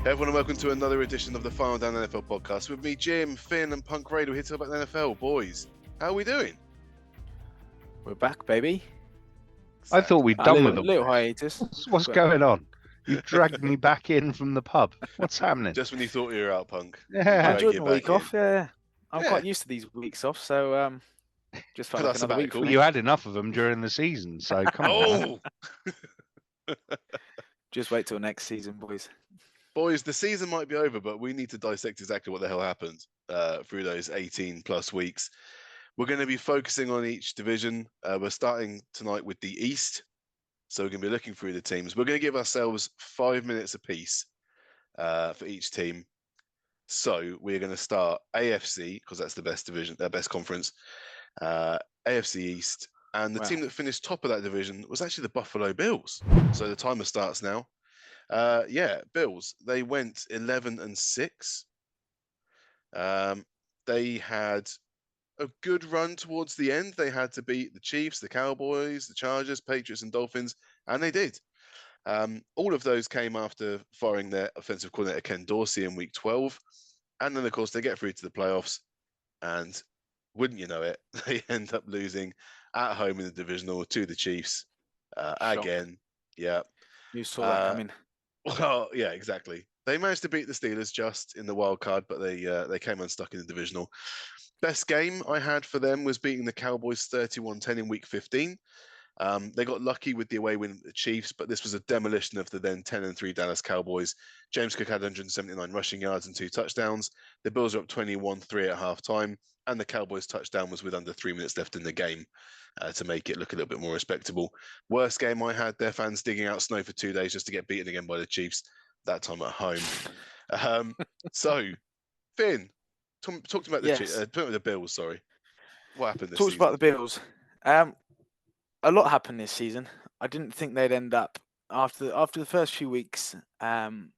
Everyone, and welcome to another edition of the Final Down NFL podcast with me, Jim, Finn, and Punk Raid. We're here to talk about the NFL. Boys, how are we doing? We're back, baby. I thought we'd done with them. Little hiatus. What's going on? You've dragged me back in from the pub. What's happening? Just when you thought you were out, Punk. I Yeah. enjoyed my week off. I'm Yeah. quite used to these weeks off, so just felt like That's another week. sabbatical. For me. You had enough of them during the season, so come on. Oh! Just wait till next season, boys. Boys, the season might be over, but we need to dissect exactly what the hell happened through those 18 plus weeks. We're going to be focusing on each division. We're starting tonight with the East. So we're going to be looking through the teams. We're going to give ourselves 5 minutes apiece for each team. So we're going to start AFC, because that's the best division, best conference. AFC East. And the team that finished top of that division was actually the Buffalo Bills. So the timer starts now. Bills. They went 11-6. They had a good run towards the end. They had to beat the Chiefs, the Cowboys, the Chargers, Patriots, and Dolphins, and they did. All of those came after firing their offensive coordinator Ken Dorsey in Week 12, and then of course they get through to the playoffs, and wouldn't you know it, they end up losing at home in the divisional to the Chiefs again. Yeah, You saw that coming. Well, yeah, exactly. They managed to beat the Steelers just in the wild card, but they came unstuck in the divisional. Best game I had for them was beating the Cowboys 31-10 in Week 15. They got lucky with the away win at the Chiefs, but this was a demolition of the then 10-3 Dallas Cowboys. James Cook had 179 rushing yards and 2 touchdowns. The Bills were up 21-3 at halftime, and the Cowboys' touchdown was with under 3 minutes left in the game to make it look a little bit more respectable. Worst game I had, their fans digging out snow for 2 days just to get beaten again by the Chiefs, that time at home. So, Finn, talk to me about the Bills, sorry. What happened this Talks season? about the Bills. A lot happened this season. I didn't think they'd end up after the first few weeks and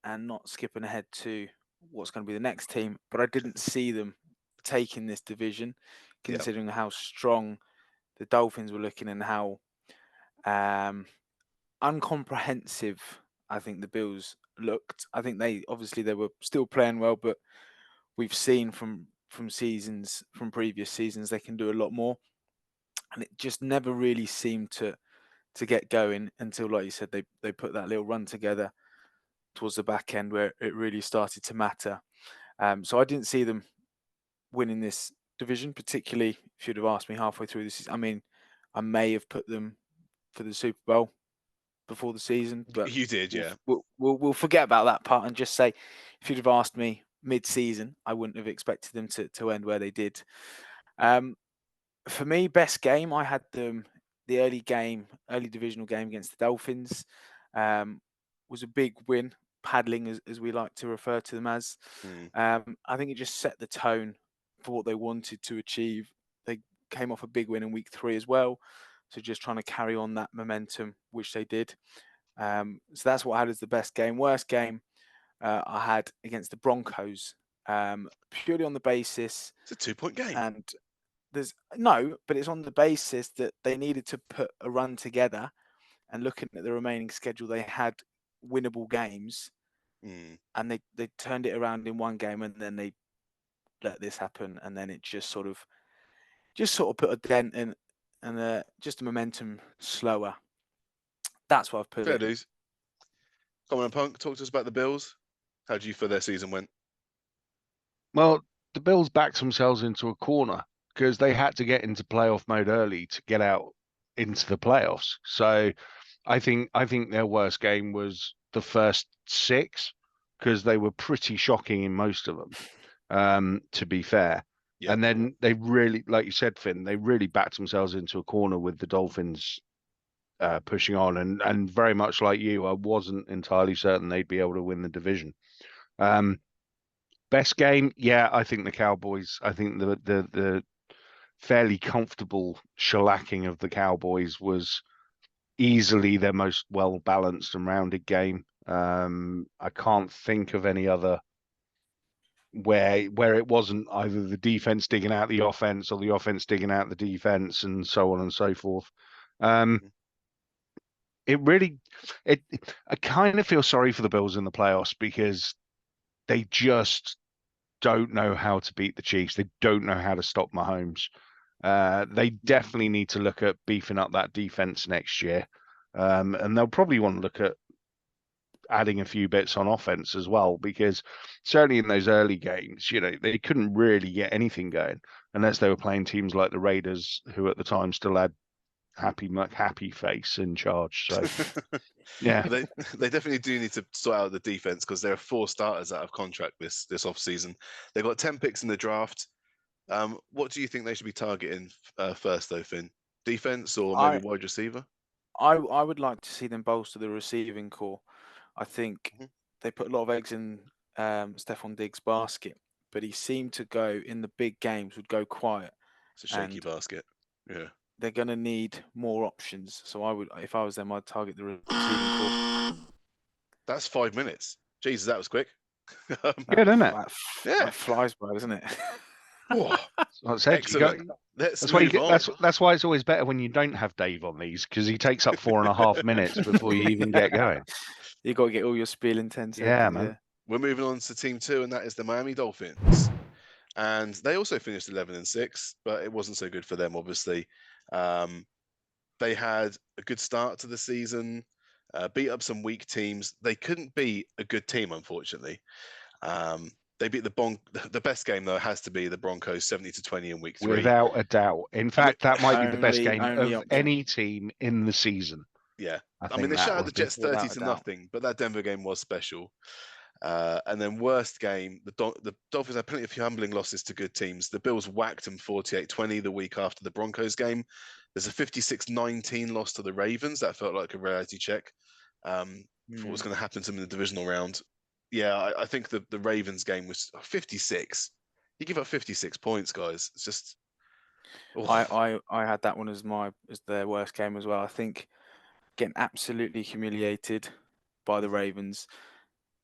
not skipping ahead to what's going to be the next team, but I didn't see them taking this division, considering how strong the Dolphins were looking and how uncomprehensive I think the Bills looked. I think they were still playing well, but we've seen from previous seasons they can do a lot more. And it just never really seemed to get going until, like you said, they put that little run together towards the back end where it really started to matter. So I didn't see them winning this division, particularly if you'd have asked me halfway through this season. I mean, I may have put them for the Super Bowl before the season, but you did, yeah. We'll forget about that part and just say, if you'd have asked me mid-season, I wouldn't have expected them to end where they did. For me, best game, I had them the early divisional game against the Dolphins. Was a big win, paddling as we like to refer to them as. I think it just set the tone for what they wanted to achieve. They came off a big win in Week 3 as well, so just trying to carry on that momentum, which they did. So that's what I had as the best game. Worst game I had against the Broncos, purely on the basis. It's a 2-point game. And but it's on the basis that they needed to put a run together, and looking at the remaining schedule, they had winnable games, and they turned it around in one game, and then they let this happen, and then it just sort of put a dent in, and just the momentum slower. That's what I've put. Fair dues. Come on, Punk, talk to us about the Bills. How do you feel their season went? Well, the Bills backed themselves into a corner because they had to get into playoff mode early to get out into the playoffs. So I think their worst game was the first 6, because they were pretty shocking in most of them, to be fair. Yeah. And then they really, like you said, Finn, they really backed themselves into a corner with the Dolphins pushing on. And very much like you, I wasn't entirely certain they'd be able to win the division. Best game, I think the Cowboys. I think the fairly comfortable shellacking of the Cowboys was easily their most well-balanced and rounded game. I can't think of any other where it wasn't either the defense digging out the offense or the offense digging out the defense, and so on and so forth. I kind of feel sorry for the Bills in the playoffs because they just don't know how to beat the Chiefs. They don't know how to stop Mahomes. They definitely need to look at beefing up that defense next year. And they'll probably want to look at adding a few bits on offense as well, because certainly in those early games, they couldn't really get anything going unless they were playing teams like the Raiders, who at the time still had Happy Face in charge. So yeah, they definitely do need to sort out the defense, because there are 4 starters out of contract this off season. They've got 10 picks in the draft. What do you think they should be targeting first, though, Finn? Defense or maybe wide receiver? I would like to see them bolster the receiving core. I think they put a lot of eggs in Stephon Diggs' basket, but he seemed to go in the big games, would go quiet. It's a shaky basket. Yeah. They're going to need more options. So I would, if I was them, I'd target the receiving core. That's 5 minutes. Jesus, that was quick. Good, isn't it? That flies by, doesn't it? Excellent. That's why it's always better when you don't have Dave on these, because he takes up 4.5 minutes before you even get going. You got to get all your spiel in 10 seconds. Yeah, man. Yeah. We're moving on to team 2, and that is the Miami Dolphins. And they also finished 11-6, but it wasn't so good for them, obviously. They had a good start to the season, beat up some weak teams. They couldn't beat a good team, unfortunately. They beat the best game, though, has to be the Broncos 70-20 in week 3. Without a doubt. In fact, that might be the best game of option. any team in the season. Yeah. I mean, they shut out the Jets 30-0, but that Denver game was special. And then worst game, the Dolphins had plenty of humbling losses to good teams. The Bills whacked them 48-20 the week after the Broncos game. There's a 56-19 loss to the Ravens. That felt like a reality check for what was going to happen to them in the divisional round. Yeah, I think the Ravens game was 56. You give up 56 points, guys. It's just... I had that one as their worst game as well. I think getting absolutely humiliated by the Ravens.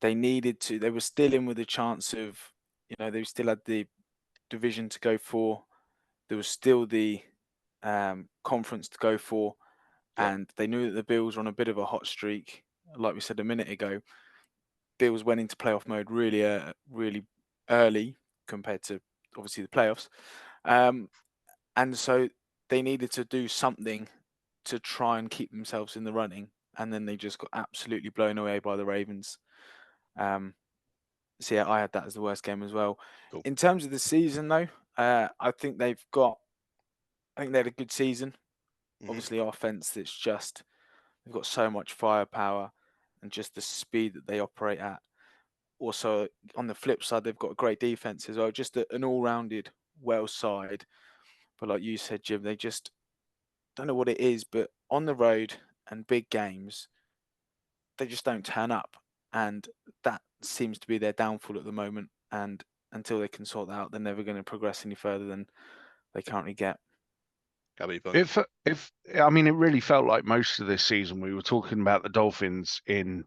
They were still in with a chance of, they still had the division to go for. There was still the conference to go for. Yeah. And they knew that the Bills were on a bit of a hot streak. Like we said a minute ago, Bills went into playoff mode really early compared to obviously the playoffs. And so they needed to do something to try and keep themselves in the running. And then they just got absolutely blown away by the Ravens. So yeah, I had that as the worst game as well. Cool. In terms of the season, though, I think they had a good season. Obviously, offense that's just, they've got so much firepower and just the speed that they operate at. Also, on the flip side, they've got a great defense as well. Just an all-rounded, well side. But like you said, Jim, they just don't know what it is. But on the road and big games, they just don't turn up. And that seems to be their downfall at the moment. And until they can sort that out, they're never going to progress any further than they currently get. I mean, it really felt like most of this season we were talking about the Dolphins in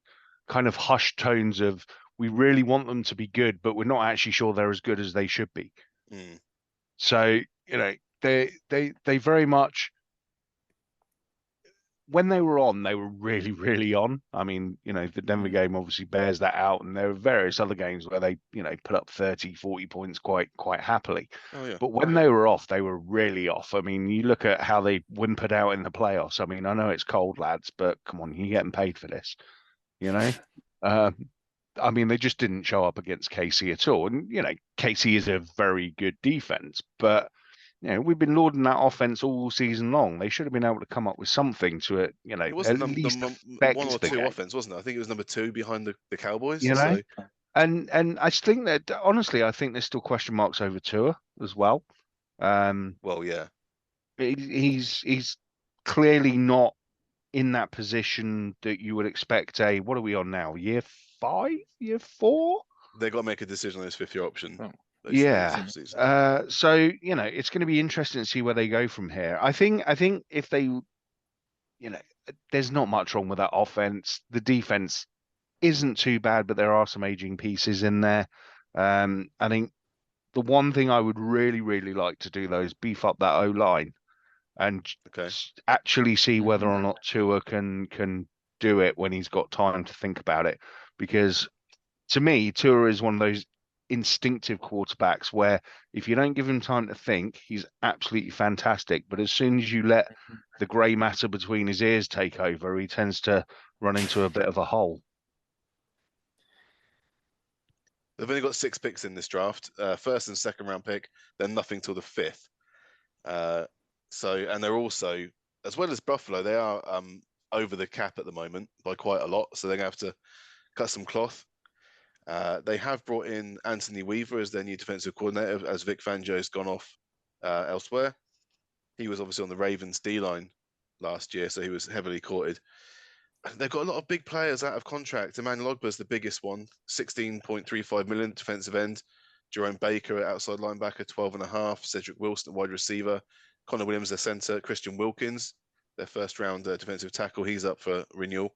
kind of hushed tones of, we really want them to be good, but we're not actually sure they're as good as they should be. So, they very much, when they were on, they were really, really on. I mean, the Denver game obviously bears that out, and there were various other games where they, put up 30, 40 points quite happily. Oh, yeah. But when they were off, they were really off. I mean, you look at how they whimpered out in the playoffs. I mean, I know it's cold, lads, but come on, you're getting paid for this, I mean, they just didn't show up against KC at all. And, KC is a very good defense, but we've been lauding that offense all season long. They should have been able to come up with something to it, it wasn't at least one or two offense, wasn't it? I think it was number 2 behind the Cowboys. So. And I think that, honestly, I think there's still question marks over Tua as well. Well, yeah. He's clearly not in that position that you would expect what are we on now? Year 5? Year 4? They got to make a decision on his 5th-year option. Oh. Yeah. So, it's going to be interesting to see where they go from here. I think if they, there's not much wrong with that offense. The defense isn't too bad, but there are some aging pieces in there. I think the one thing I would really, really like to do, though, is beef up that O-line. and Okay. actually see whether Mhm. or not Tua can do it when he's got time to think about it. Because to me, Tua is one of those instinctive quarterbacks where if you don't give him time to think, he's absolutely fantastic. But as soon as you let the grey matter between his ears take over, he tends to run into a bit of a hole. They've only got 6 picks in this draft, first and second round pick, then nothing till the 5th. And they're also, as well as Buffalo, they are over the cap at the moment by quite a lot. So they're going to have to cut some cloth. They have brought in Anthony Weaver as their new defensive coordinator, as Vic Fangio's gone off elsewhere. He was obviously on the Ravens D-line last year, so he was heavily courted. They've got a lot of big players out of contract. Emmanuel Ogbah's the biggest one, 16.35 million defensive end. Jerome Baker at outside linebacker, 12.5. Cedric Wilson at wide receiver. Connor Williams, their center. Christian Wilkins, their first round defensive tackle. He's up for renewal.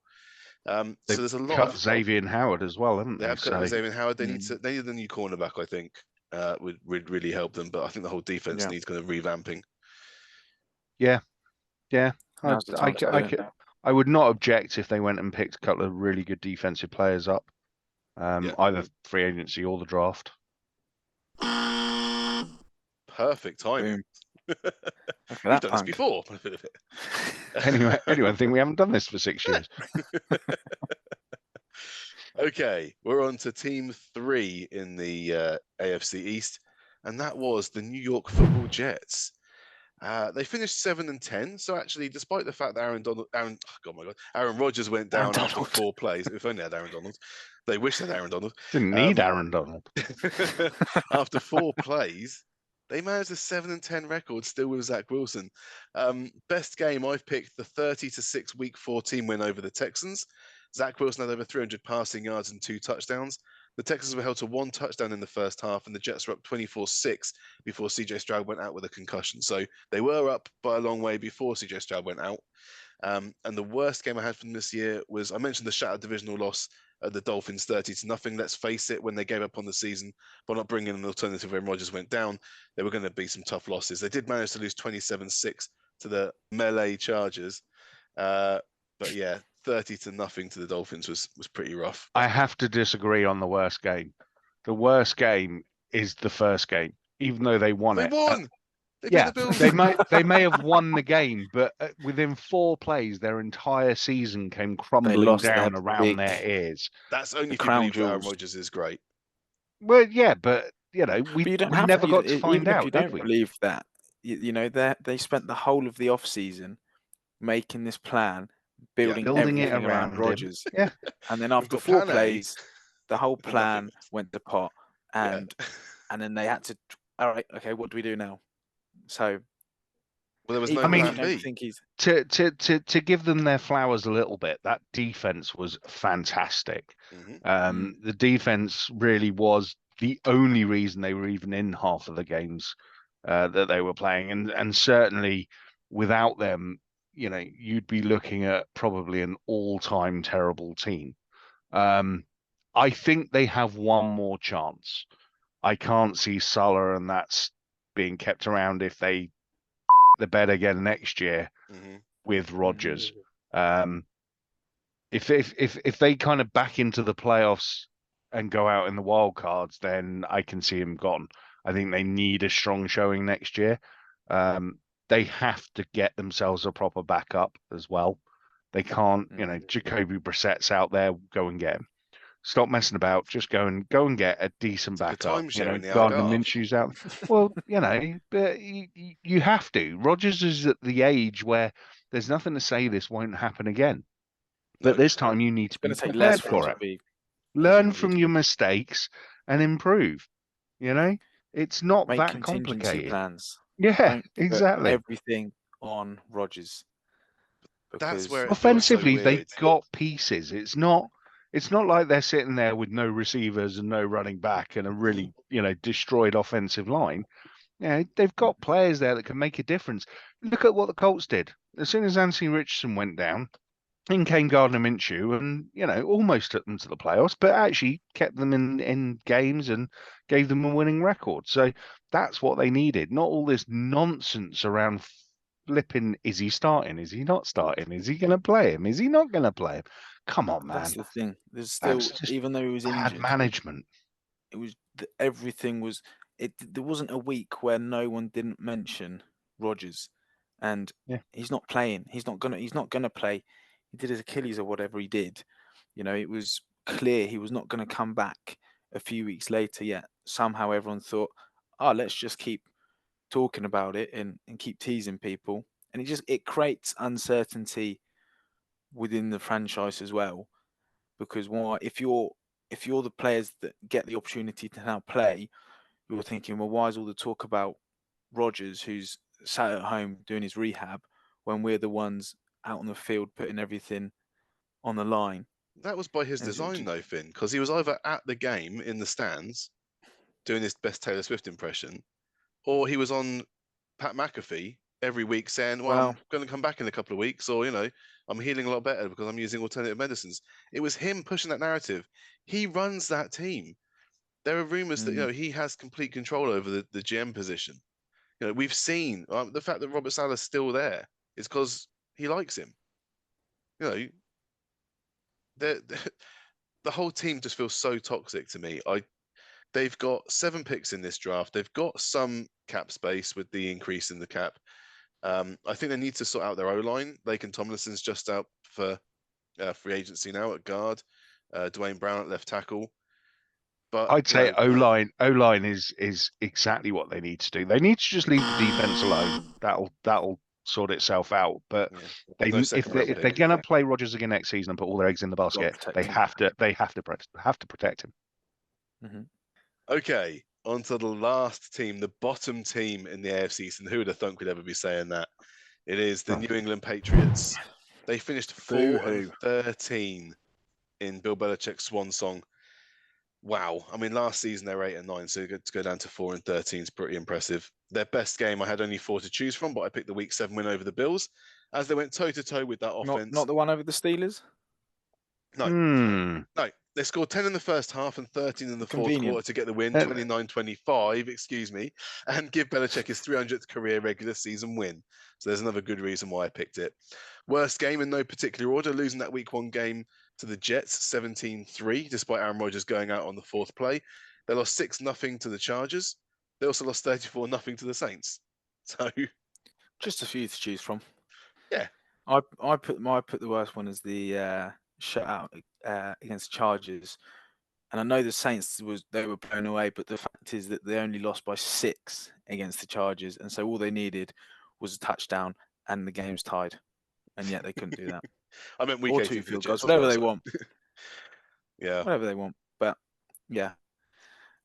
So there's a lot Cut of Xavier Howard as well, haven't they they? have cut Xavier Howard. They Mm. need a new cornerback, I think, would really help them. But I think the whole defense Yeah. needs kind of revamping. Yeah. Now's the time to do it. I would not object if they went and picked a couple of really good defensive players up, either free agency or the draft. Perfect timing. Boom. Look at We've that done punk. this before. Anyway, anyone think we haven't done this for 6 years? Okay, we're on to team 3 in the AFC East, and that was the New York Football Jets. They finished 7-10. So actually, despite the fact that Aaron Rodgers went down after 4 plays. If only they had Aaron Donald. They wish they had Aaron Donald. Didn't need Aaron Donald. After 4 plays, they managed a 7-10 record still with Zach Wilson. Best game I've picked, the 30-6 Week 14 win over the Texans. Zach Wilson had over 300 passing yards and 2 touchdowns. The Texans were held to 1 touchdown in the first half, and the Jets were up 24-6 before CJ Stroud went out with a concussion. So they were up by a long way before CJ Stroud went out. And the worst game I had from this year was, I mentioned the shattered divisional loss at the Dolphins 30-0. Let's face it, when they gave up on the season by not bringing an alternative when Rodgers went down, there were going to be some tough losses. They did manage to lose 27-6 to the Melee Chargers. But yeah, 30-0 to the Dolphins was pretty rough. I have to disagree on the worst game. The worst game is the first game, even though they won They it. won. They beat Yeah, the Bills. they may have won the game, but within 4 plays, their entire season came crumbling lost down their around big- their ears. That's only The if you crown believe that Aaron jewels. Rodgers is great. Well, yeah, but you know, we But you don't we have never got to even find if out, you did don't we? believe that. You know, they spent the whole of the off season making this plan, building Building it everything around him. Rodgers, Yeah, and then We've after got 4 plan A. plays, the whole Nothing. plan went to pot, Yeah. and then they had to. All right, okay, what do we do now? So Well, there was no even if plan you don't B. think he's to give them their flowers a little bit, that defense was fantastic. Mhm. The defense really was the only reason they were even in half of the games that they were playing, and certainly without them, you know, you'd be looking at probably an all-time terrible team. I think they have one more chance. I can't see Salah and that's being kept around if they the bed again next year Mhm. with Rodgers. If they kind of back into the playoffs and go out in the wild cards, then I can see him gone. I think they need a strong showing next year. They have to get themselves a proper backup as well. They can't, you know, Jacoby Brissett's out there, go and get him. Stop messing about. Just go and get a decent It's like a backup. timeshare You know, in the Gardner Algarve. Minshew's out. Well, you know, but you have to. Rodgers is at the age where there's nothing to say this won't happen again. But No. this time you need to be going to take less prepared for to it. be. Learn indeed. from your mistakes and improve. You know, it's not Make that contingency complicated. plans. Yeah, Don't put exactly. everything on Rodgers. That's where it Offensively, feels so weird. they've got pieces. It's not like they're sitting there with no receivers and no running back and a really, you know, destroyed offensive line. Yeah, they've got players there that can make a difference. Look at what the Colts did. As soon as Anthony Richardson went down, in came Gardner Minshew and, you know, almost took them to the playoffs, but actually kept them in games and gave them a winning record. So that's what they needed, not all this nonsense around flipping, is he starting? Is he not starting? Is he going to play him? Is he not going to play him? Come on, man. That's the thing. There's That's still, just even though he was bad injured, management. it was everything was. There wasn't a week where no one didn't mention Rodgers, and Yeah. he's not playing. He's not gonna play. He did his Achilles or whatever he did. It was clear he was not going to come back a few weeks later. Yet somehow everyone thought, oh, let's just keep talking about it and keep teasing people, and it creates uncertainty within the franchise as well. Because why, if you're the players that get the opportunity to now play, you're thinking, well, why is all the talk about Rodgers, who's sat at home doing his rehab, when we're the ones out on the field putting everything on the line? That was by his And design, though, Finn, because he was either at the game in the stands doing his best Taylor Swift impression, or he was on Pat McAfee every week saying, well, I'm going to come back in a couple of weeks, or, I'm healing a lot better because I'm using alternative medicines. It was him pushing that narrative. He runs that team. There are rumors that, he has complete control over the GM position. We've seen the fact that Robert Saleh's still there is because he likes him. The whole team just feels so toxic to me. They've got 7 picks in this draft. They've got some cap space with the increase in the cap. I think they need to sort out their O-line. Laken Tomlinson's just out for free agency now at guard. Dwayne Brown at left tackle. But I'd say O-line is exactly what they need to do. They need to just leave the defense alone. That'll sort itself out. But if they're going to play Rodgers again next season and put all their eggs in the basket, they have to protect him. Mm-hmm. Okay, on to the last team, the bottom team in the AFC East, and who would have thunk we'd ever be saying that? It is the New England Patriots. They finished 4-13 in Bill Belichick's swan song. Wow. I mean, last season they were 8-9, so to go down to 4-13 is pretty impressive. Their best game, I had only 4 to choose from, but I picked the Week 7 win over the Bills, as they went toe-to-toe with that offense. Not the one over the Steelers? No. No. They scored 10 in the first half and 13 in the fourth quarter to get the win, 29-25, excuse me, and give Belichick his 300th career regular season win. So there's another good reason why I picked it. Worst game in no particular order, losing that Week 1 game to the Jets, 17-3, despite Aaron Rodgers going out on the 4th play. They lost 6-0 to the Chargers. They also lost 34-0 to the Saints. So just a few to choose from. Yeah. I put the worst one as the shutout against Chargers, and I know the Saints they were blown away, but the fact is that they only lost by 6 against the Chargers, and so all they needed was a touchdown and the game's tied, and yet they couldn't do that. I meant week 18 field goals, whatever they want. Yeah, whatever they want. But yeah,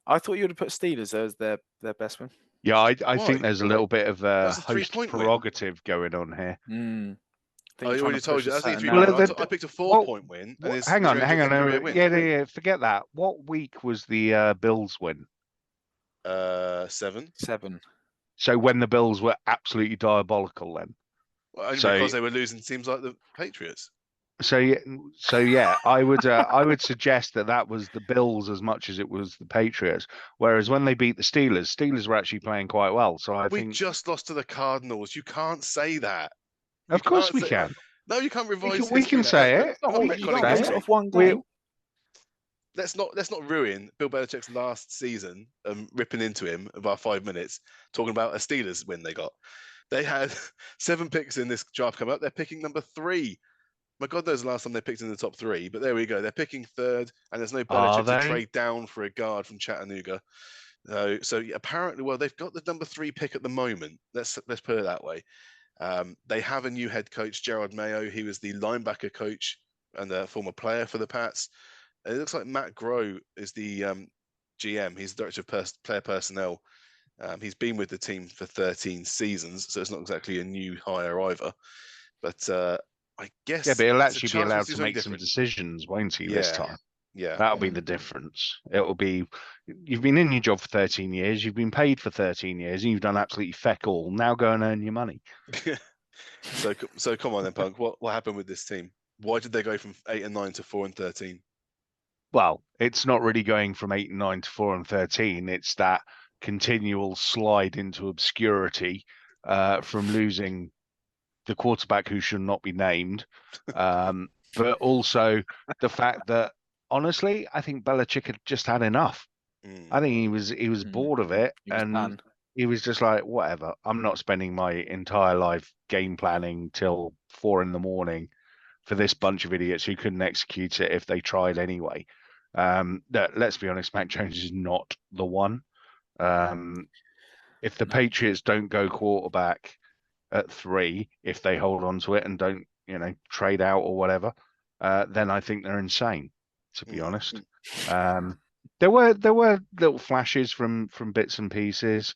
I thought you would have put Steelers as their best win. Yeah, I think there's a little bit of host prerogative going on here. I already told you. I picked a 4-point win. Hang on. Yeah, forget that. What week was the Bills win? 7. So when the Bills were absolutely diabolical, then. Well, only because they were losing teams like the Patriots. So yeah, I would suggest that was the Bills as much as it was the Patriots. Whereas when they beat the Steelers were actually playing quite well. So I think we just lost to the Cardinals. You can't say that. Of course we can. No, you can't revise. We can say it. Off one game. Let's not ruin Bill Belichick's last season, ripping into him about 5 minutes, talking about a Steelers win they got. They had 7 picks in this draft come up. They're picking number 3. My God knows the last time they picked in the top 3, but there we go. They're picking 3rd, and there's no Belichick to trade down for a guard from Chattanooga. So apparently, well, they've got the number 3 pick at the moment. Let's put it that way. They have a new head coach, Gerard Mayo. He was the linebacker coach and a former player for the Pats. It looks like Matt Groh is the GM. He's the director of player personnel. He's been with the team for 13 seasons, so it's not exactly a new hire either. But I guess... Yeah, but he'll actually be allowed to make some decisions, won't he, this time? Yeah. That'll be the difference. It'll be, you've been in your job for 13 years, you've been paid for 13 years, and you've done absolutely feck all. Now go and earn your money. So come on then, Punk. What happened with this team? Why did they go from 8-9 to 4-13? Well, it's not really going from 8-9 to 4-13. It's that continual slide into obscurity from losing the quarterback who should not be named, but also the fact that honestly, I think Belichick had just had enough. I think he was bored of it, He was and done. he was just like, whatever. I'm not spending my entire life game planning till 4 a.m. for this bunch of idiots who couldn't execute it if they tried anyway. Let's be honest, Mac Jones is not the one. If the No. Patriots don't go quarterback at 3, if they hold on to it and don't, trade out or whatever, then I think they're insane, to be honest. There were little flashes from bits and pieces,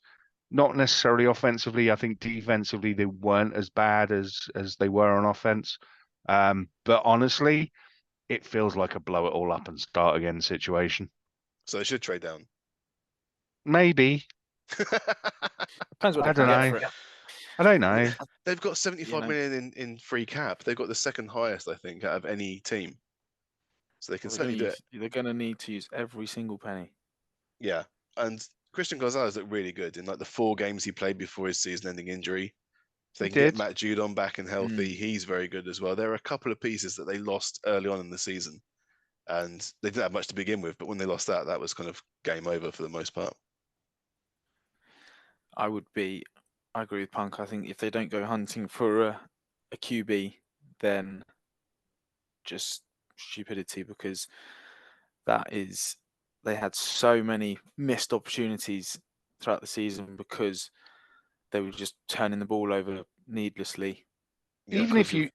not necessarily offensively. I think defensively they weren't as bad as they were on offense. But honestly, it feels like a blow it all up and start again situation. So they should trade down. Maybe. Depends what I they can don't get know. for it. I don't know. They've got 75 million in free cap. They've got the second highest, I think, out of any team. So they can certainly do it. They're going to need to use every single penny. Yeah, and Christian Gonzalez looked really good in like the 4 games he played before his season-ending injury. If they can get Matt Judon back and healthy, he's very good as well. There are a couple of pieces that they lost early on in the season, and they didn't have much to begin with. But when they lost that was kind of game over for the most part. I agree with Punk. I think if they don't go hunting for a QB, then just stupidity, because they had so many missed opportunities throughout the season because they were just turning the ball over needlessly. Even if you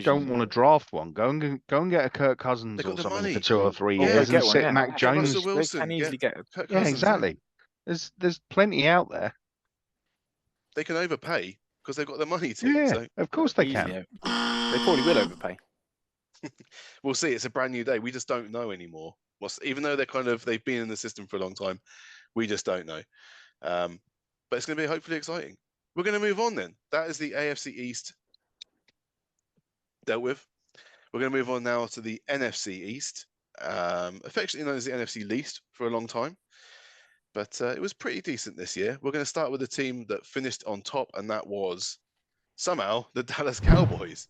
don't want to draft one, go and get a Kirk Cousins or something money for 2 or 3 Yeah, years and get one, sit yeah. Mac Get Jones. Russell Wilson. They can easily get Kirk Yeah, Cousins, exactly. There's plenty out there. They can overpay because they've got the money to. Yeah, So of course they easily. can. They probably will overpay. we'll see. It's a brand new day. We just don't know anymore. Even though they've been in the system for a long time, we just don't know. But it's going to be hopefully exciting. We're going to move on then. That is the AFC East dealt with. We're going to move on now to the NFC East, affectionately known as the NFC Least for a long time. But it was pretty decent this year. We're going to start with a team that finished on top, and that was somehow the Dallas Cowboys.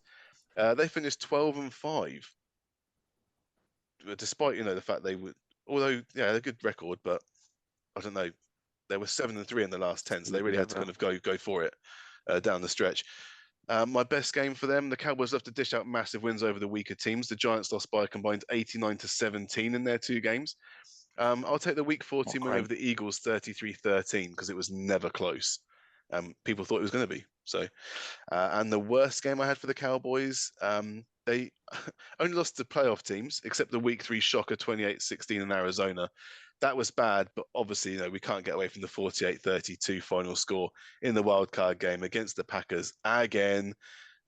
They finished 12-5, despite the fact they would. Although they're a good record, but I don't know. They were 7-3 in the last 10, so they really had to kind of go for it down the stretch. My best game for them, the Cowboys love to dish out massive wins over the weaker teams. The Giants lost by a combined 89-17 in their 2 games. I'll take the Week 14 win over the Eagles 33-13 because it was never close. People thought it was going to be. So, and the worst game I had for the Cowboys, they only lost to playoff teams, except the Week 3 shocker 28-16 in Arizona. That was bad, but obviously, we can't get away from the 48-32 final score in the wild card game against the Packers again.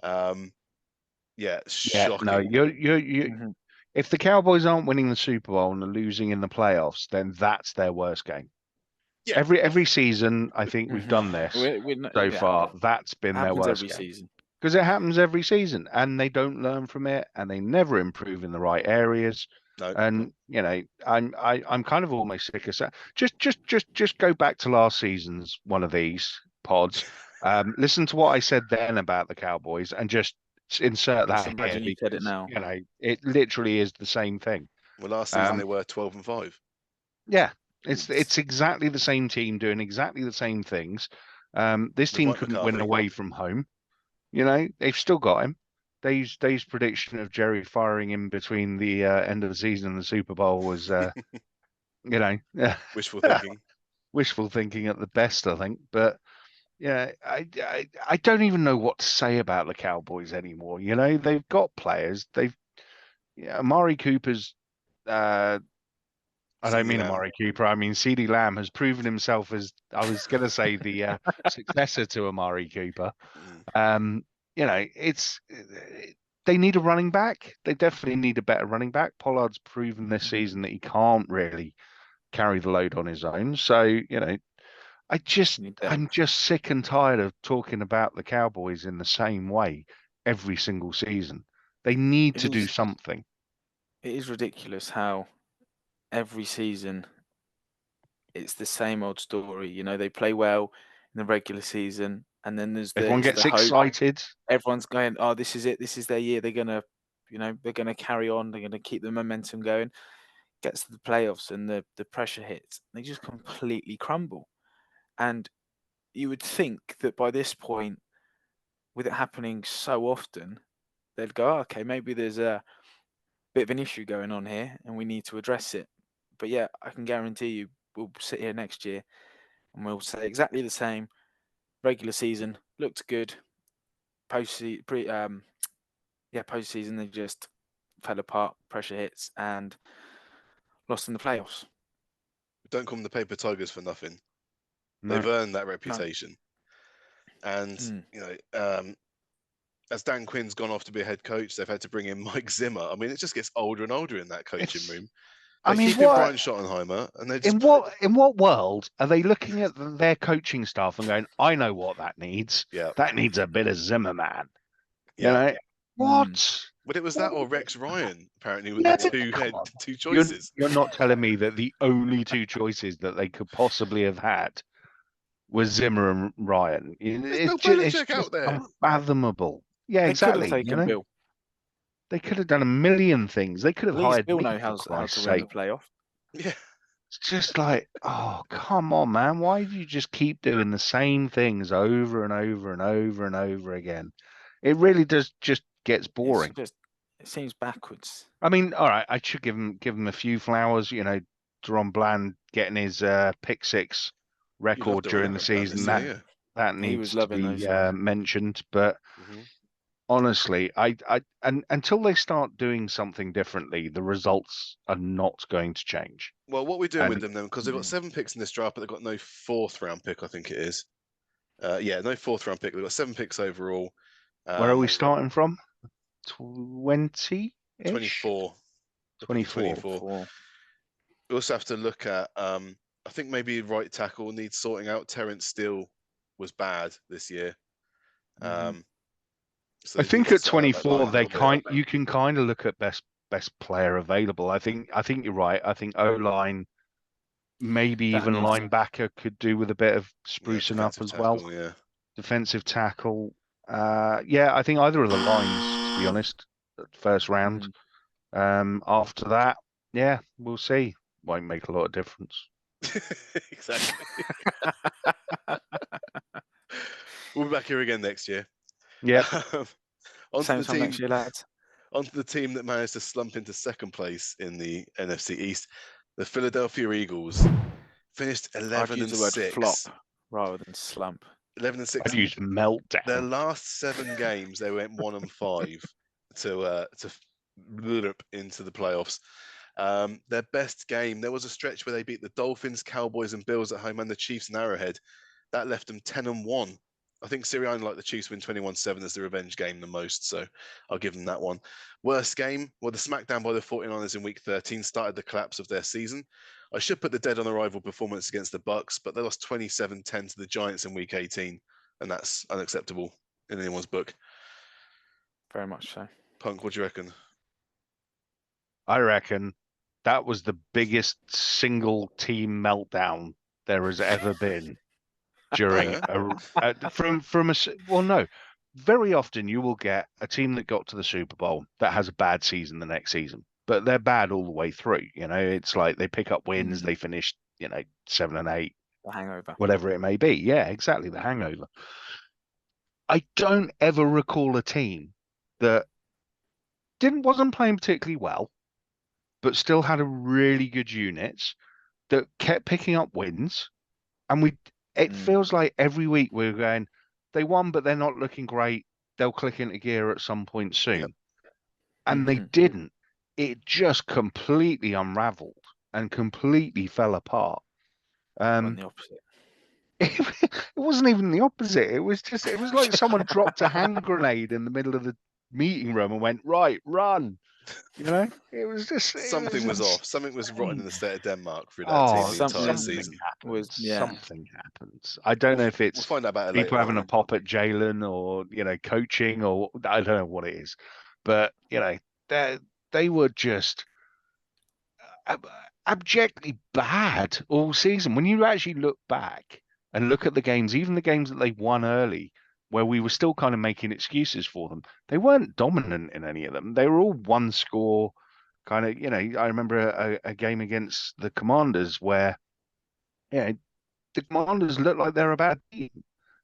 Shocking. No, you. If the Cowboys aren't winning the Super Bowl and are losing in the playoffs, then that's their worst game. Yeah. Every season, I think we've done this so far. That's been their worst game. Season. Because it happens every season, and they don't learn from it, and they never improve in the right areas. No. And I'm kind of almost sick of that. Just go back to last season's one of these pods. Listen to what I said then about the Cowboys, and just insert that. Imagine you said it now. It literally is the same thing. Well, last season they were 12-5. Yeah, it's exactly the same team doing exactly the same things. This team couldn't win away from home. They've still got him. Dave's prediction of Jerry firing him between the end of the season and the Super Bowl was, wishful thinking. Wishful thinking at the best, I think. But I don't even know what to say about the Cowboys anymore. They've got players. Amari Cooper's. I don't mean Amari Cooper. I mean CeeDee Lamb has proven himself as, I was going to say, the successor to Amari Cooper. They need a running back. They definitely need a better running back. Pollard's proven this season that he can't really carry the load on his own. So, I'm just sick and tired of talking about the Cowboys in the same way every single season. They need to do something. It is ridiculous how every season it's the same old story. They play well in the regular season, and then there's Everyone gets the hope. excited. Everyone's going, oh, this is it. This is their year. They're gonna, they're gonna carry on. They're gonna keep the momentum going. Gets to the playoffs and the pressure hits. They just completely crumble. And you would think that by this point, with it happening so often, they'd go, oh, okay, maybe there's a bit of an issue going on here and we need to address it. But yeah, I can guarantee you we'll sit here next year and we'll say exactly the same. Regular season looked good. Postseason, postseason they just fell apart, pressure hits, and lost in the playoffs. Don't call them the Paper Tigers for nothing. No. They've earned that reputation. And, as Dan Quinn's gone off to be a head coach, they've had to bring in Mike Zimmer. I mean, it just gets older and older in that coaching room. They keep in Brian Schottenheimer, and they just in what world are they looking at their coaching staff and going, I know what that needs. Yeah. That needs a bit of Zimmerman. Yeah. You know? What? But it was that or Rex Ryan, apparently, with the two choices. You're not telling me that the only two choices that they could possibly have had was Zimmer and Ryan. There's no Belichick out there. Unfathomable. Yeah, they exactly. Could have taken Bill. They could have done a million things. They could have hired Bill me, know for how Christ's to run sake. the playoff. Yeah. It's just like, oh, come on, man. Why do you just keep doing the same things over and over and over and over again? It really does just gets boring. It seems backwards. I mean, all right, I should give him a few flowers. Deron Bland getting his pick six record during the season. That needs to be mentioned. But honestly, and until they start doing something differently, the results are not going to change. Well, what we're doing with them then, because they've got 7 picks in this draft, but they've got no 4th round pick, I think it is. No 4th round pick. They've got 7 picks overall. Where are we starting from? 20? 24. 24. We also have to look at, I think maybe right tackle needs sorting out. Terrence Steele was bad this year. So I think at 24, you can kind of look at best player available. I think you're right. I think O-line, maybe even linebacker could do with a bit of sprucing up as well. Yeah. Defensive tackle. I think either of the lines, to be honest, first round. After that, we'll see. Won't make a lot of difference. Exactly. We'll be back here again next year. Yeah. Same time next year, lads. Onto the team that managed to slump into 2nd place in the NFC East, the Philadelphia Eagles finished 11-6. Flop rather than slump. 11-6. I'd use meltdown. Their last 7 games, they went 1-5 to blurp into the playoffs. Their best game, there was a stretch where they beat the Dolphins, Cowboys, and Bills at home, and the Chiefs and Arrowhead. That left them 10-1. I think Sirianni liked the Chiefs win 21-7 as the revenge game the most, so I'll give them that one. Worst game, well, the smackdown by the 49ers in Week 13 started the collapse of their season. I should put the dead on arrival performance against the Bucs, but they lost 27-10 to the Giants in Week 18, and that's unacceptable in anyone's book. Very much so. Punk, what do you reckon? I reckon that was the biggest single team meltdown there has ever been. During very often you will get a team that got to the Super Bowl that has a bad season the next season, but they're bad all the way through. It's like they pick up wins, they finish 7-8, the hangover, whatever it may be. Yeah, exactly, the hangover. I don't ever recall a team that wasn't playing particularly well, but still had a really good units that kept picking up wins, and it feels like every week we're going, they won, but they're not looking great. They'll click into gear at some point soon. Yep. And they didn't. It just completely unraveled and completely fell apart. The opposite. It wasn't even the opposite. It was like someone dropped a hand grenade in the middle of the meeting room and went, right, run. It was just something was off. Something was rotten in the state of Denmark through that team the entire season. Something happens. I don't know if it's we'll find out about it people later having a pop at Jalen or coaching, or I don't know what it is, but they were just abjectly bad all season. When you actually look back and look at the games, even the games that they won early, where we were still kind of making excuses for them. They weren't dominant in any of them. They were all one score kind of, I remember a game against the Commanders where, the Commanders looked like they're a bad team.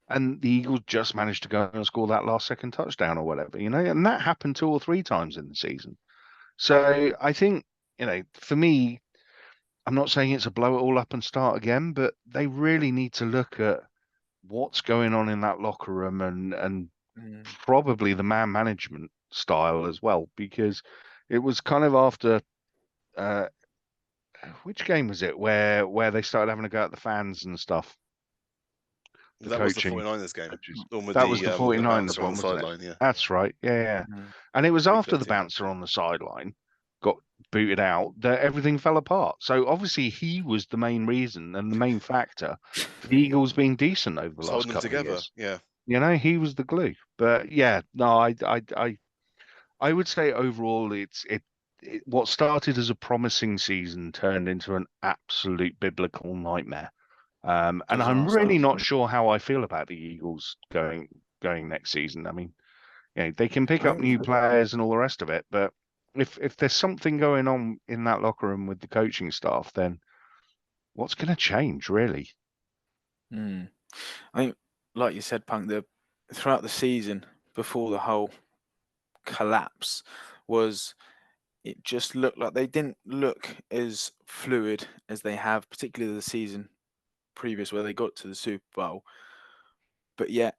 And the Eagles just managed to go and score that last second touchdown or whatever, and that happened 2 or 3 times in the season. So I think, for me, I'm not saying it's a blow it all up and start again, but they really need to look at what's going on in that locker room and probably the man management style as well, because it was kind of after which game was it where they started having a go at the fans and stuff, the That was the coaching 49ers game. coaches. The one with That was the the 49ers bouncer on one, the wasn't it? sideline. Yeah, That's right. Yeah. Mm. And it was Week after the 13. bouncer on the sideline got booted out that everything fell apart. So obviously he was the main reason and the main factor for the Eagles being decent over the Just last holding them couple of together. years. Yeah, He was the glue. But yeah, no, I would say overall what started as a promising season turned into an absolute biblical nightmare. And I'm Disaster. really not sure how I feel about the Eagles going next season. I mean, they can pick I up think new players and all the rest of it, but if there's something going on in that locker room with the coaching staff, then what's going to change, really? I think, like you said, Punk, throughout the season before the whole collapse it just looked like they didn't look as fluid as they have, particularly the season previous where they got to the Super Bowl. But yet,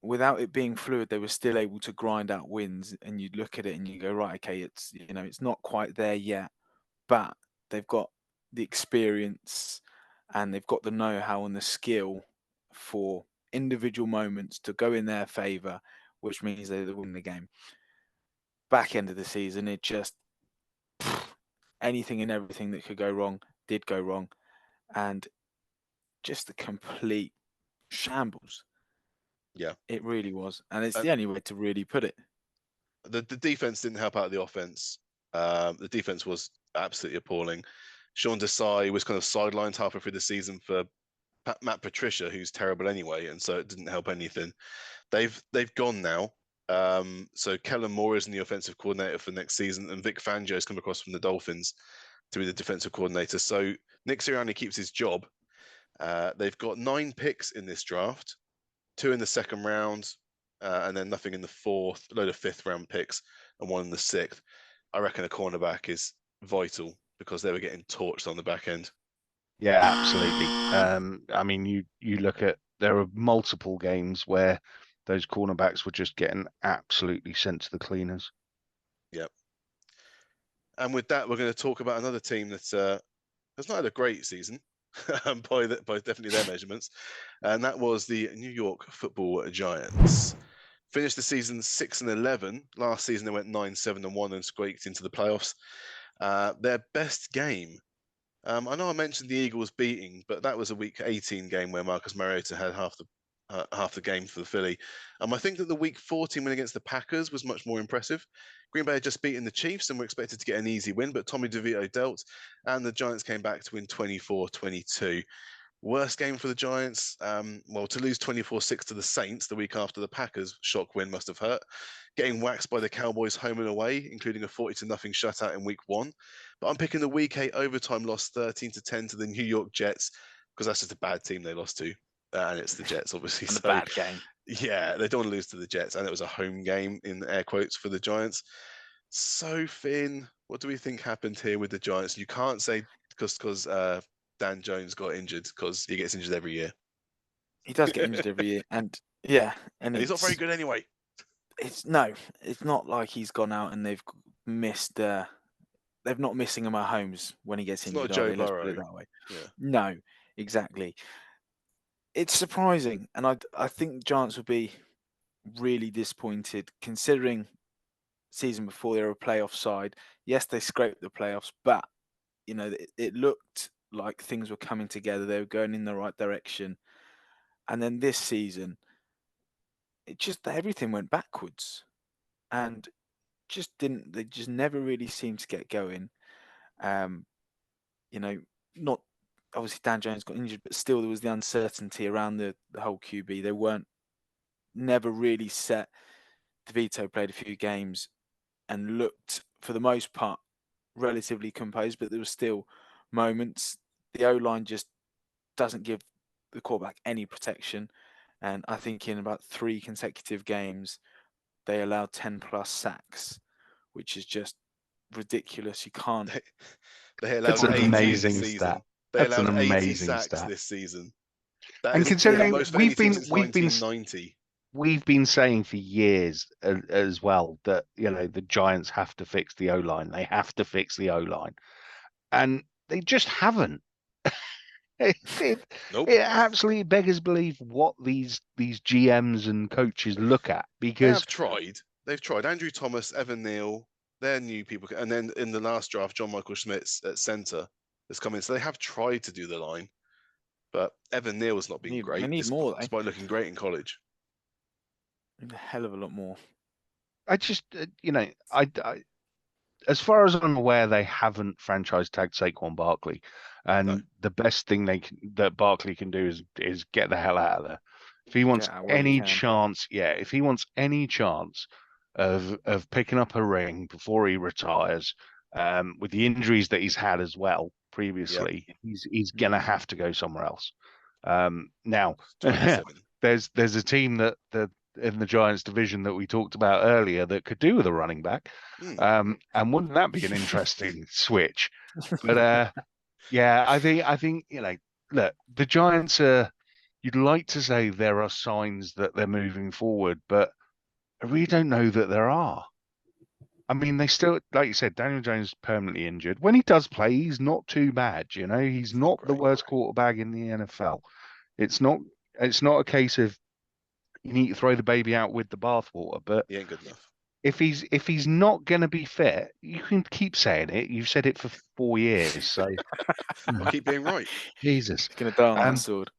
without it being fluid, they were still able to grind out wins. And you look at it and you go, right, okay, it's not quite there yet, but they've got the experience and they've got the know-how and the skill for individual moments to go in their favor, which means they win the game. Back end of the season, it just anything and everything that could go wrong did go wrong, and just a complete shambles. yeah. It really was, and it's Uh, the only way to really put it. the defense didn't help out the offense. The defense was absolutely appalling. Sean Desai was kind of sidelined halfway through the season for Matt Patricia, who's terrible anyway, and so it didn't help anything. They've gone now. So Kellen Moore is the offensive coordinator for next season, and Vic Fangio has come across from the Dolphins to be the defensive coordinator. So Nick Sirianni keeps his job. They've got 9 picks in this draft, 2 in the second round, and then nothing in the fourth, a load of 5th round picks, and 1 in the 6th. I reckon a cornerback is vital because they were getting torched on the back end. Yeah, absolutely. I mean, you look at there are multiple games where those cornerbacks were just getting absolutely sent to the cleaners. Yep. And with that, we're going to talk about another team that has not had a great season by definitely their measurements, and that was the New York Football Giants. Finished the season 6-11. Last season they went 9-7-1 and squeaked into the playoffs. Their best game. I know I mentioned the Eagles beating, but that was a Week 18 game where Marcus Mariota had half the game for the Philly. I think that the Week 14 win against the Packers was much more impressive. Green Bay had just beaten the Chiefs and were expected to get an easy win, but Tommy DeVito dealt, and the Giants came back to win 24-22. Worst game for the Giants. To lose 24-6 to the Saints the week after the Packers shock win must have hurt. Getting waxed by the Cowboys home and away, including a 40-0 shutout in Week 1. But I'm picking the Week 8 overtime loss 13-10 to the New York Jets because that's just a bad team they lost to, and it's the Jets, obviously. And a So bad game. yeah, they don't want to lose to the Jets, and it was a home game in air quotes for the Giants. So Finn, what do we think happened here with the Giants? You can't say because Dan Jones got injured because he gets injured every year. He does get injured every year, and yeah, and And he's not very good anyway. It's not like he's gone out and they've missed. They're not missing him at homes when he gets It's injured. not Joe Let's put Burrow. it that way. Yeah. No, exactly. It's surprising, and I think the Giants will be really disappointed considering season before they were a playoff side. Yes, they scraped the playoffs, but it looked like things were coming together. They were going in the right direction, and then this season, everything went backwards, and they just never really seemed to get going. Um, not obviously Dan Jones got injured, but still there was the uncertainty around the whole QB. They weren't never really set. DeVito played a few games and looked, for the most part, relatively composed, but there were still moments. The O-line just doesn't give the quarterback any protection. And I think in about 3 consecutive games, they allowed 10+ sacks, which is just ridiculous. You can't. They That's allowed an 80 this amazing season. stat. They That's an allowed 80 amazing sacks stat. this season. That And is the considering most for any team since we've been 1990. we've been saying for years as well that the Giants have to fix the O-line. They have to fix the O-line, and they just haven't. It Nope. absolutely beggars belief what these GMs and coaches look at, They because have tried. They've tried. Andrew Thomas, Evan Neal, they're new people. And then in the last draft, John Michael Schmitz at centre has come in. So they have tried to do the line. But Evan Neal's not been They great, need more, though. despite looking great in college. A hell of a lot more. I just I as far as I'm aware, they haven't franchise tagged Saquon Barkley, and No. the best thing that Barkley can do is get the hell out of there. If he wants any chance, if he wants any chance of picking up a ring before he retires, with the injuries that he's had as well previously, he's gonna have to go somewhere else. Now, there's a team that in the Giants division that we talked about earlier that could do with a running back. And wouldn't that be an interesting switch? But I think look, the Giants you'd like to say there are signs that they're moving forward, but I really don't know that there are. I mean, they still, like you said, Daniel Jones is permanently injured. When he does play, he's not too bad. He's not the worst quarterback in the NFL. It's not a case of you need to throw the baby out with the bathwater, but he ain't good enough. If he's not going to be fit, you can keep saying it. You've said it for 4 years, so I'll keep being right. Jesus, he's going to die on that sword.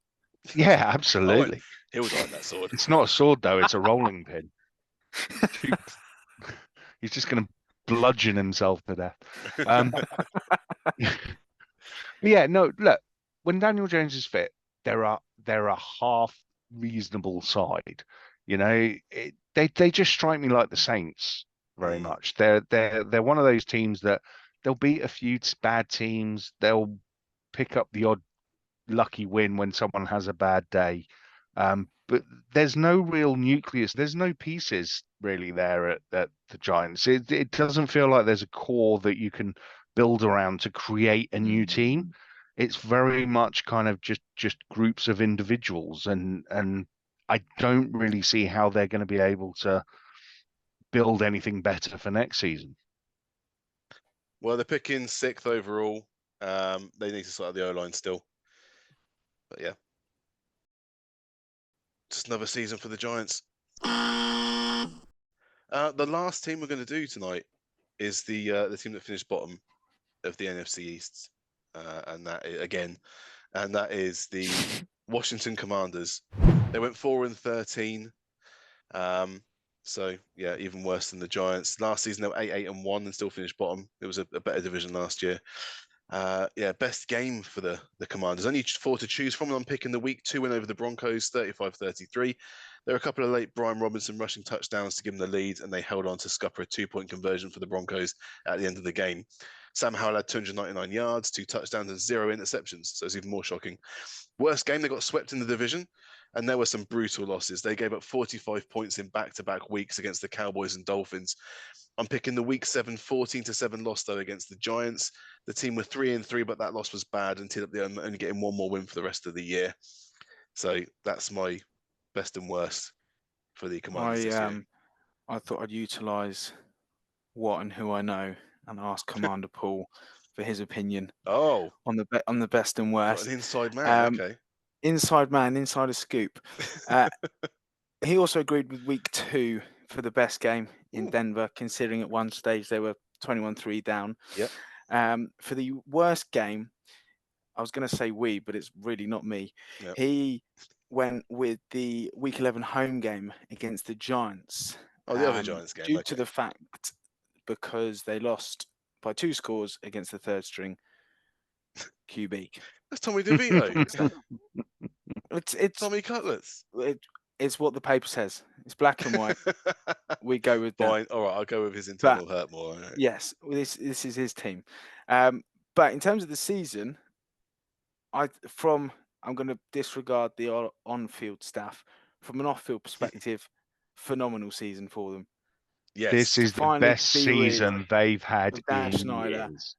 Yeah, absolutely. He'll die on that sword. It's not a sword though; it's a rolling pin. He's just going to bludgeon himself to death. Yeah, no. Look, when Daniel Jones is fit, they're a half reasonable side. They just strike me like the Saints very much. They're one of those teams that they'll beat a few bad teams. They'll pick up the odd lucky win when someone has a bad day. But there's no real nucleus. There's no pieces really there at the Giants. It doesn't feel like there's a core that you can build around to create a new team. It's very much kind of just groups of individuals, and I don't really see how they're going to be able to build anything better for next season. Well, they're picking 6th overall. They need to sort out the O-line still. But yeah. Just another season for the Giants. The last team we're going to do tonight is the team that finished bottom of the NFC East. And that is the Washington Commanders. They went 4-13. So yeah, even worse than the Giants. Last season they were 8-1 and still finished bottom. It was a better division last year. Best game for the Commanders. Only 4 to choose from. I'm picking the week 2 win over the Broncos, 35-33. There were a couple of late Brian Robinson rushing touchdowns to give them the lead, and they held on to scupper a 2-point conversion for the Broncos at the end of the game. Sam Howell had 299 yards, 2 touchdowns, and 0 interceptions. So it's even more shocking. Worst game, they got swept in the division, and there were some brutal losses. They gave up 45 points in back-to-back weeks against the Cowboys and Dolphins. I'm picking the week 7 14-7 loss though against the Giants. The team were 3-3, but that loss was bad and ended up only getting one more win for the rest of the year. So that's my best and worst for the Commanders this year. I thought I'd utilise what and who I know and ask Commander Paul for his opinion. On the best and worst. Got an inside man. Okay. Inside man, insider scoop. He also agreed with week 2 for the best game in Denver, considering at one stage they were 21-3 down. Yep. For the worst game, I was going to say but it's really not me. Yep. He went with the week 11 home game against the Giants. Oh, the other Giants game. Due to the fact because they lost by 2 scores against the third string QB. That's Tommy DeVito. It's Tommy Cutlets. it's what the paper says. It's black and white. We go with that. Fine. All right, I'll go with his internal hurt more. Right. Yes, this is his team. But in terms of the season, I'm going to disregard the on-field stuff. From an off-field perspective, phenomenal season for them. Yes. This is the best season they've had Dan in Schneider. years.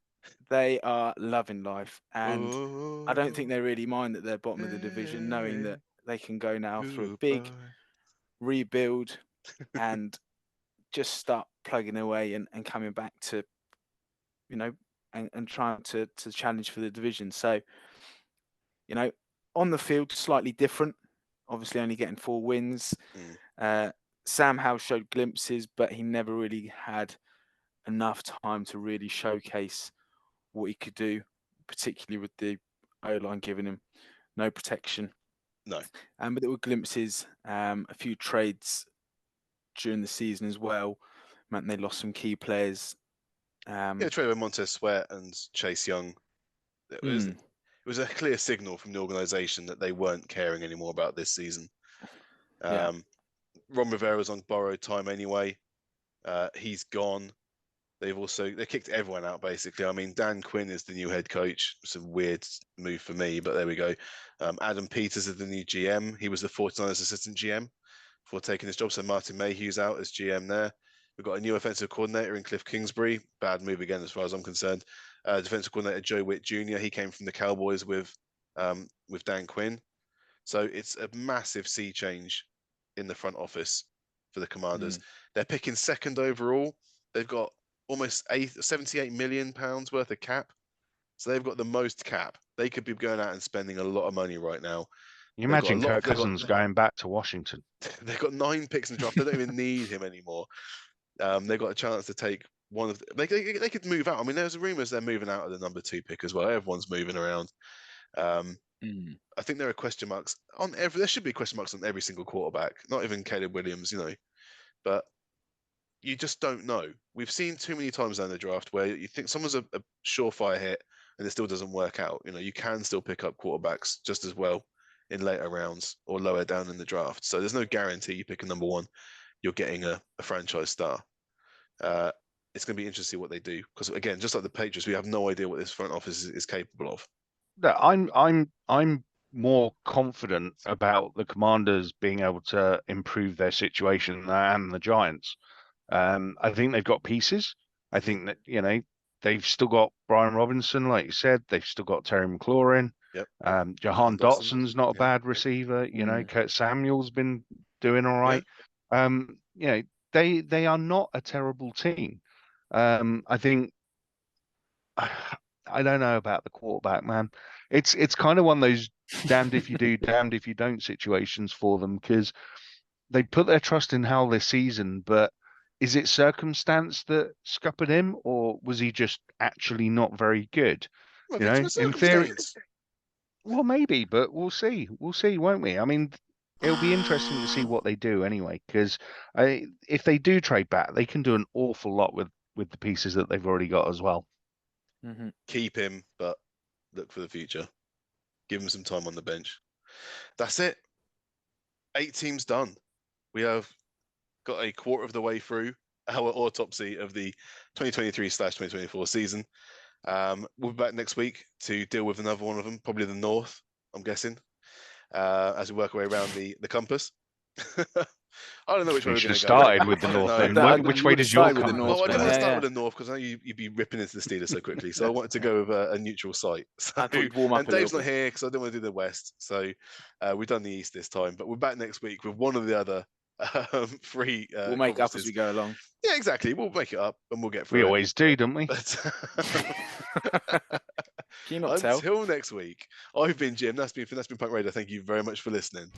They are loving life, and I don't think they really mind that they're bottom of the division, knowing that they can go now through a big rebuild and just start plugging away and coming back to, and trying to challenge for the division. So, on the field, slightly different. Obviously, only getting 4 wins. Sam Howe showed glimpses, but he never really had enough time to really showcase what he could do, particularly with the O-line giving him no protection. No. But there were glimpses, a few trades during the season as well, meant they lost some key players. Trade with Montez Sweat and Chase Young. It was a clear signal from the organisation that they weren't caring anymore about this season. Ron Rivera's on borrowed time anyway. He's gone. They kicked everyone out basically. I mean, Dan Quinn is the new head coach. It's a weird move for me, but there we go. Adam Peters is the new GM. He was the 49ers assistant GM before taking his job. So Martin Mayhew's out as GM there. We've got a new offensive coordinator in Cliff Kingsbury. Bad move again, as far as I'm concerned. Defensive coordinator Joe Witt Jr. He came from the Cowboys with Dan Quinn. So it's a massive sea change in the front office for the Commanders. They're picking second overall. They've got almost 78 million pounds worth of cap. So they've got the most cap. They could be going out and spending a lot of money right now. You imagine Kirk Cousins going back to Washington. They've got 9 picks in the draft. They don't even need him anymore. They've got a chance to take one of they could move out. I mean, there's rumours they're moving out of the number 2 pick as well. Everyone's moving around. I think there are question marks on there should be question marks on every single quarterback, not even Caleb Williams, but you just don't know. We've seen too many times down the draft where you think someone's a surefire hit and it still doesn't work out. You can still pick up quarterbacks just as well in later rounds or lower down in the draft. So there's no guarantee you pick a number 1, you're getting a franchise star. It's going to be interesting to see what they do because, again, just like the Patriots, we have no idea what this front office is capable of. I'm more confident about the Commanders being able to improve their situation than the Giants. I think they've got pieces. I think that they've still got Brian Robinson, like you said. They've still got Terry McLaurin. Yep. Jahan Dotson's not a bad receiver. Kurt Samuel's been doing all right. Yeah. They are not a terrible team. I think I don't know about the quarterback, man. It's kind of one of those damned if you do, damned if you don't situations for them because they put their trust in Howell this season, but is it circumstance that scuppered him, or was he just actually not very good? Well, in theory, well, maybe, but we'll see. We'll see, won't we? I mean, it'll be interesting to see what they do anyway, because if they do trade back, they can do an awful lot with the pieces that they've already got as well. Keep him, but look for the future. Give him some time on the bench. That's it. 8 teams done. We have got a quarter of the way through our autopsy of the 2023/2024 season. We'll be back next week to deal with another one of them, probably the North, I'm guessing, as we work our way around the compass. I don't know which way we're going to go. Started with the North. Then. Which way does your compass go? I didn't want to start with the North because I know you'd be ripping into the Steelers so quickly. So I wanted to go with a neutral site. So, and Dave's not here because I didn't want to do the West. So we've done the East this time. But we're back next week with one of the other 3. We'll make up as we go along. Yeah, exactly. We'll make it up and we'll get through it. We always do, don't we? Can you not tell? Until next week, I've been Jim. That's been Punk Radio. Thank you very much for listening.